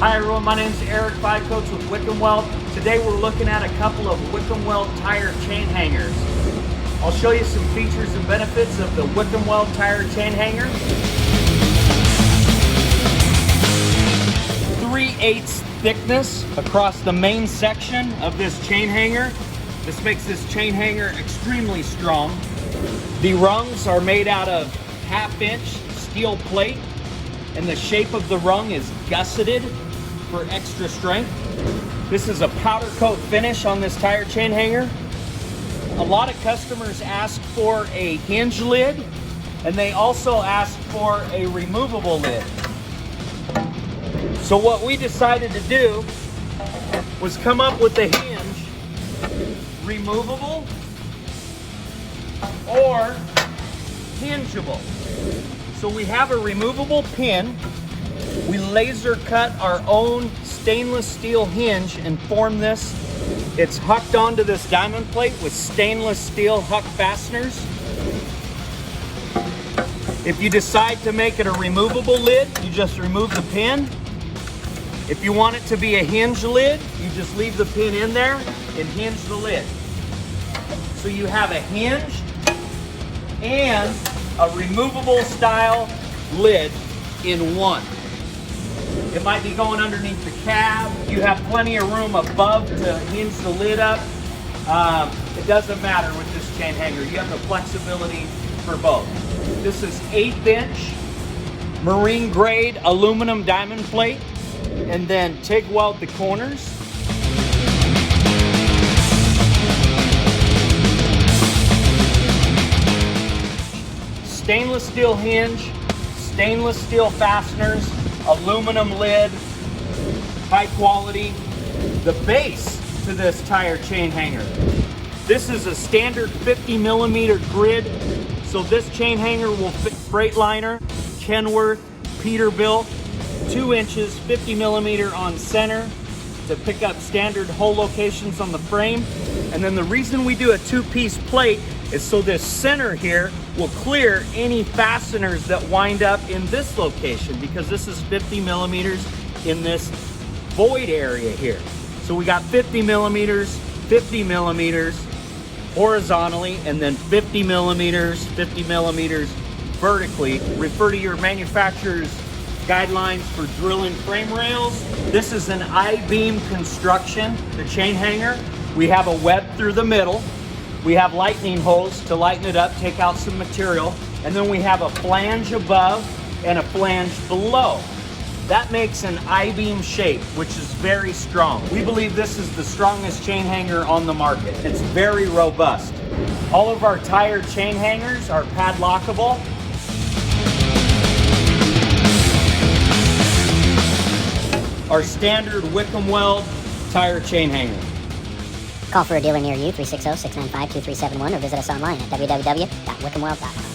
Hi everyone, my name is Eric Coach with Wickum Weld. Today we're looking at a couple of Wickum Weld tire chain hangers. I'll show you some features and benefits of the Wickum Weld tire chain hanger. 3/8 thickness across the main section of this chain hanger. This makes this chain hanger extremely strong. The rungs are made out of 1/2-inch steel plate, and the shape of the rung is gusseted for extra strength. This is a powder coat finish on this tire chain hanger. A lot of customers ask for a hinge lid, and they also ask for a removable lid. So what we decided to do was come up with a hinge, removable or hingeable. So we have a removable pin. We laser cut our own stainless steel hinge and form this. It's hucked onto this diamond plate with stainless steel huck fasteners. If you decide to make it a removable lid, you just remove the pin. If you want it to be a hinge lid, you just leave the pin in there and hinge the lid. So you have a hinged and a removable style lid in one. It might be going underneath the cab. You have plenty of room above to hinge the lid up. It doesn't matter with this chain hanger. You have the flexibility for both. This is 1/8-inch marine grade aluminum diamond plate, and then TIG weld the corners. Stainless steel hinge, stainless steel fasteners, aluminum lid, high quality. The base to this tire chain hanger. This is a standard 50mm grid, so this chain hanger will fit Freightliner, Kenworth, Peterbilt, 2 inches, 50mm on center to pick up standard hole locations on the frame. And then the reason we do a 2-piece plate is so this center here will clear any fasteners that wind up in this location, because this is 50mm in this void area here. So we got 50mm horizontally, and then 50mm vertically. Refer to your manufacturer's guidelines for drilling frame rails. This is an I-beam construction, the chain hanger. We have a web through the middle. We have lightning holes to lighten it up, take out some material, and then we have a flange above and a flange below. That makes an I-beam shape, which is very strong. We believe this is the strongest chain hanger on the market. It's very robust. All of our tire chain hangers are padlockable. Our standard Wickum Weld tire chain hanger. Call for a dealer near you, 360-695-2371, or visit us online at www.wickhamweld.com.